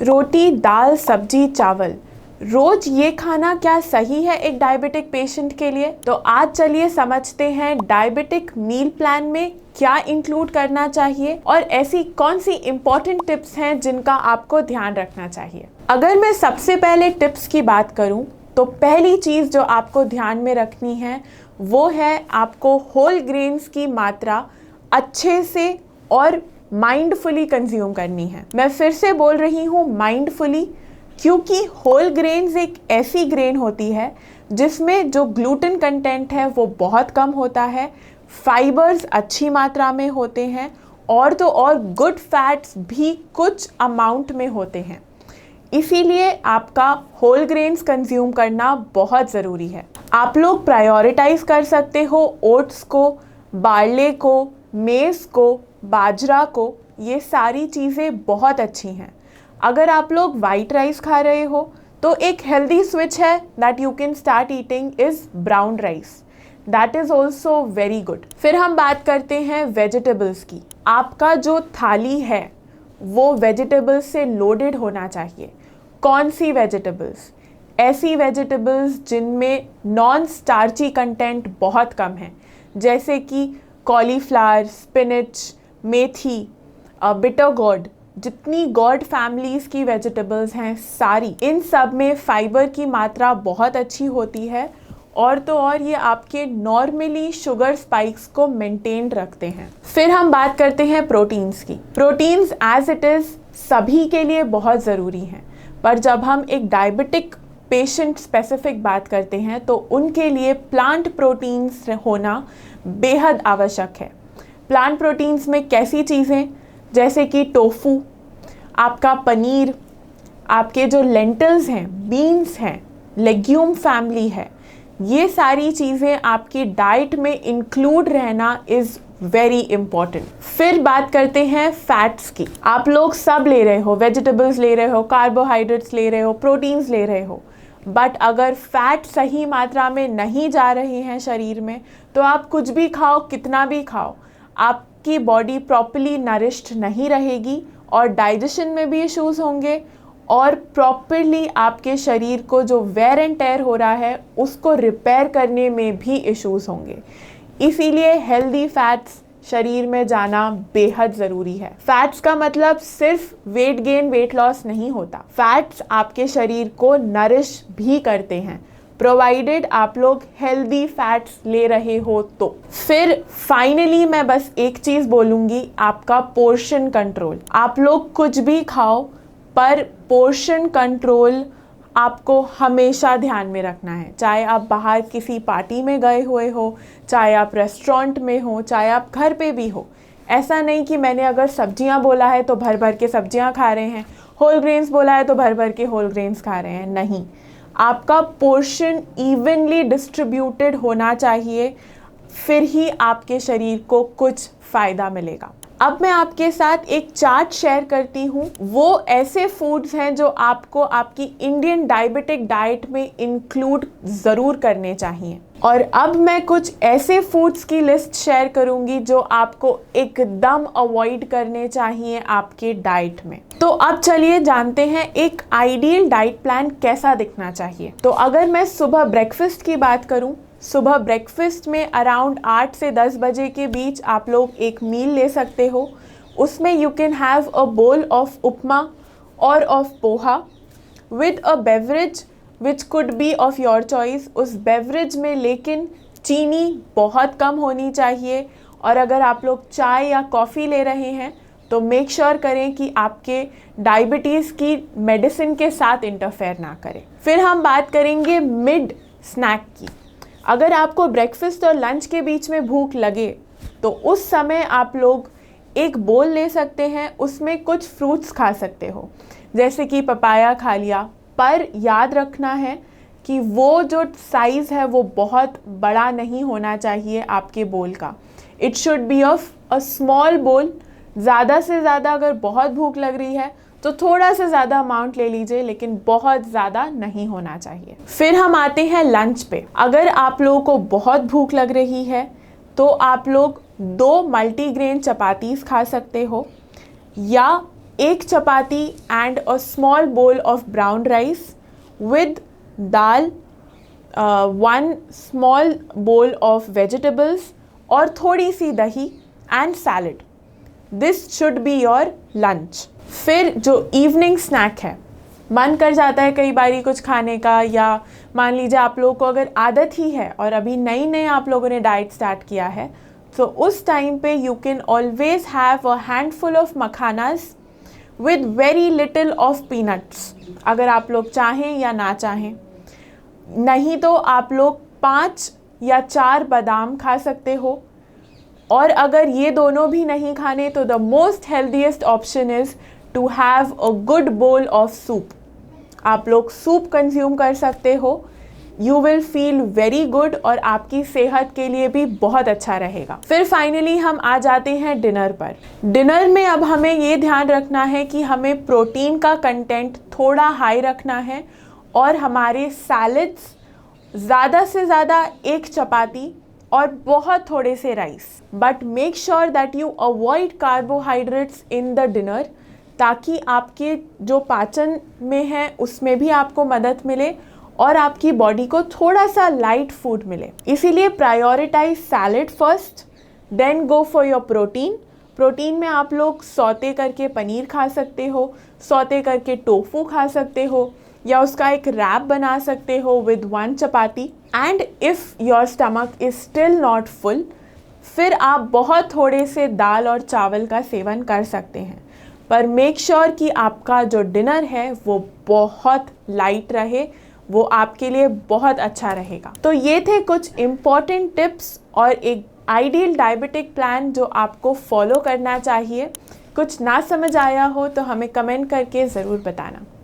रोटी, दाल, सब्जी, चावल, रोज ये खाना क्या सही है एक डायबिटिक पेशेंट के लिए? तो आज चलिए समझते हैं डायबिटिक मील प्लान में क्या इंक्लूड करना चाहिए और ऐसी कौन सी इंपॉर्टेंट टिप्स हैं जिनका आपको ध्यान रखना चाहिए। अगर मैं सबसे पहले टिप्स की बात करूं तो पहली चीज़ जो आपको ध्यान में रखनी है वो है आपको होल ग्रेन्स की मात्रा अच्छे से और माइंडफुली कंज्यूम करनी है। मैं फिर से बोल रही हूँ माइंडफुली, क्योंकि होल ग्रेन्स एक ऐसी ग्रेन होती है जिसमें जो ग्लूटेन कंटेंट है वो बहुत कम होता है, फाइबर्स अच्छी मात्रा में होते हैं और तो और गुड फैट्स भी कुछ अमाउंट में होते हैं। इसीलिए आपका होल ग्रेन्स कंज्यूम करना बहुत ज़रूरी है। आप लोग प्रायोरिटाइज कर सकते हो ओट्स को, बार्ले को, मेज़ को, बाजरा को, ये सारी चीज़ें बहुत अच्छी हैं। अगर आप लोग वाइट राइस खा रहे हो तो एक हेल्दी स्विच है that you can start eating is brown rice, that is also very good. फिर हम बात करते हैं वेजिटेबल्स की। आपका जो थाली है वो वेजिटेबल्स से लोडेड होना चाहिए। कौन सी वेजिटेबल्स? ऐसी वेजिटेबल्स जिनमें नॉन स्टार्ची कंटेंट बहुत कम है, जैसे कि कॉलीफ्लावर, स्पिनच, मेथी, बिटर गोर्ड, जितनी गॉड फैमिलीज़ की वेजिटेबल्स हैं सारी, इन सब में फाइबर की मात्रा बहुत अच्छी होती है और तो और ये आपके नॉर्मली शुगर स्पाइक्स को मेंटेन रखते हैं। फिर हम बात करते हैं प्रोटीन्स की। प्रोटीन्स एज इट इज़ सभी के लिए बहुत ज़रूरी हैं, पर जब हम एक डायबिटिक पेशेंट स्पेसिफिक बात करते हैं तो उनके लिए प्लांट प्रोटीन्स होना बेहद आवश्यक है। प्लांट प्रोटीन्स में कैसी चीज़ें, जैसे कि टोफू, आपका पनीर, आपके जो लेंटल्स हैं, बीन्स हैं, लेग्यूम फैमिली है, ये सारी चीज़ें आपकी डाइट में इंक्लूड रहना इज़ वेरी इम्पॉर्टेंट। फिर बात करते हैं फैट्स की। आप लोग सब ले रहे हो, वेजिटेबल्स ले रहे हो, कार्बोहाइड्रेट्स ले रहे हो, प्रोटीन्स ले रहे हो, बट अगर फैट सही मात्रा में नहीं जा रहे हैं शरीर में तो आप कुछ भी खाओ, कितना भी खाओ, आपकी बॉडी प्रॉपर्ली नरिश्ड नहीं रहेगी और डाइजेशन में भी इश्यूज़ होंगे और प्रॉपर्ली आपके शरीर को जो वेयर एंड टेयर हो रहा है उसको रिपेयर करने में भी इश्यूज़ होंगे। इसीलिए हेल्दी फैट्स शरीर में जाना बेहद ज़रूरी है। फैट्स का मतलब सिर्फ वेट गेन, वेट लॉस नहीं होता। फैट्स आपके शरीर को नरिश भी करते हैं, प्रोवाइडेड आप लोग हेल्दी फैट्स ले रहे हो तो। फिर फाइनली मैं बस एक चीज़ बोलूँगी, आपका पोर्शन कंट्रोल। आप लोग कुछ भी खाओ पर पोर्शन कंट्रोल आपको हमेशा ध्यान में रखना है। चाहे आप बाहर किसी पार्टी में गए हुए हो, चाहे आप रेस्टोरेंट में हो, चाहे आप घर पे भी हो। ऐसा नहीं कि मैंने अगर सब्जियां बोला है तो भर भर के सब्जियां खा रहे हैं, होल ग्रेन्स बोला है तो भर भर के होल ग्रेन्स खा रहे हैं। नहीं, आपका पोर्शन इवनली डिस्ट्रीब्यूटेड होना चाहिए, फिर ही आपके शरीर को कुछ फ़ायदा मिलेगा। अब मैं आपके साथ एक चार्ट शेयर करती हूँ। वो ऐसे फूड्स हैं जो आपको आपकी इंडियन डायबिटिक डाइट में इंक्लूड ज़रूर करने चाहिए, और अब मैं कुछ ऐसे फूड्स की लिस्ट शेयर करूँगी जो आपको एकदम अवॉइड करने चाहिए आपके डाइट में। तो अब चलिए जानते हैं एक आइडियल डाइट प्लान कैसा दिखना चाहिए। तो अगर मैं सुबह ब्रेकफास्ट की बात करूँ, सुबह ब्रेकफास्ट में अराउंड 8 से 10 बजे के बीच आप लोग एक मील ले सकते हो। उसमें you can have a bowl of उपमा और of poha with a beverage which could be of your choice. उस बेवरेज में लेकिन चीनी बहुत कम होनी चाहिए, और अगर आप लोग चाय या कॉफ़ी ले रहे हैं तो मेक श्योर करें कि आपके डायबिटीज़ की मेडिसिन के साथ इंटरफेयर ना करें। फिर हम बात करेंगे मिड स्नैक की। अगर आपको ब्रेकफास्ट और लंच के बीच में भूख लगे तो उस समय आप लोग एक बोल ले सकते हैं, उसमें कुछ फ्रूट्स खा सकते हो, जैसे कि पपाया खा लिया, पर याद रखना है कि वो जो साइज़ है वो बहुत बड़ा नहीं होना चाहिए आपके बोल का। It should be of a small बोल। ज़्यादा से ज़्यादा अगर बहुत भूख लग रही है तो थोड़ा सा ज़्यादा अमाउंट ले लीजिए, लेकिन बहुत ज़्यादा नहीं होना चाहिए। फिर हम आते हैं लंच पे। अगर आप लोगों को बहुत भूख लग रही है तो आप लोग 2 मल्टीग्रेन चपातीस खा सकते हो या एक chapati and a small bowl of brown rice with dal, 1 small bowl of vegetables और थोड़ी सी दही and salad. This should be your lunch. फिर जो इवनिंग स्नैक है, मन कर जाता है कई बारी कुछ खाने का, या मान लीजिए आप लोगों को अगर आदत ही है और अभी नई नई आप लोगों ने डाइट स्टार्ट किया है, तो उस टाइम पे you can always have a handful of makhanas with very little of peanuts, अगर आप लोग चाहें या ना चाहें। नहीं तो आप लोग 5 या 4 बादाम खा सकते हो, और अगर ये दोनों भी नहीं खाने तो the most healthiest option is to have a good bowl of soup. आप लोग सूप कंज्यूम कर सकते हो, you will feel very good और आपकी सेहत के लिए भी बहुत अच्छा रहेगा। फिर फाइनली हम आ जाते हैं डिनर पर। डिनर में अब हमें ये ध्यान रखना है कि हमें प्रोटीन का कंटेंट थोड़ा हाई रखना है, और हमारे सैलड्स ज़्यादा से ज़्यादा 1 चपाती और बहुत थोड़े से rice, but make sure that you avoid carbohydrates in the dinner, ताकि आपके जो पाचन में है उसमें भी आपको मदद मिले और आपकी बॉडी को थोड़ा सा लाइट फूड मिले। इसीलिए prioritise salad first, then go for your protein. Protein में आप लोग सौते करके पनीर खा सकते हो, सौते करके टोफू खा सकते हो, या उसका एक रैप बना सकते हो with 1 chapati. And if your stomach is still not full, फिर आप बहुत थोड़े से दाल और चावल का सेवन कर सकते हैं, पर मेक श्योर कि आपका जो डिनर है वो बहुत लाइट रहे, वो आपके लिए बहुत अच्छा रहेगा। तो ये थे कुछ इम्पॉर्टेंट टिप्स और एक आइडियल डायबिटिक प्लान जो आपको फॉलो करना चाहिए। कुछ ना समझ आया हो तो हमें कमेंट करके ज़रूर बताना।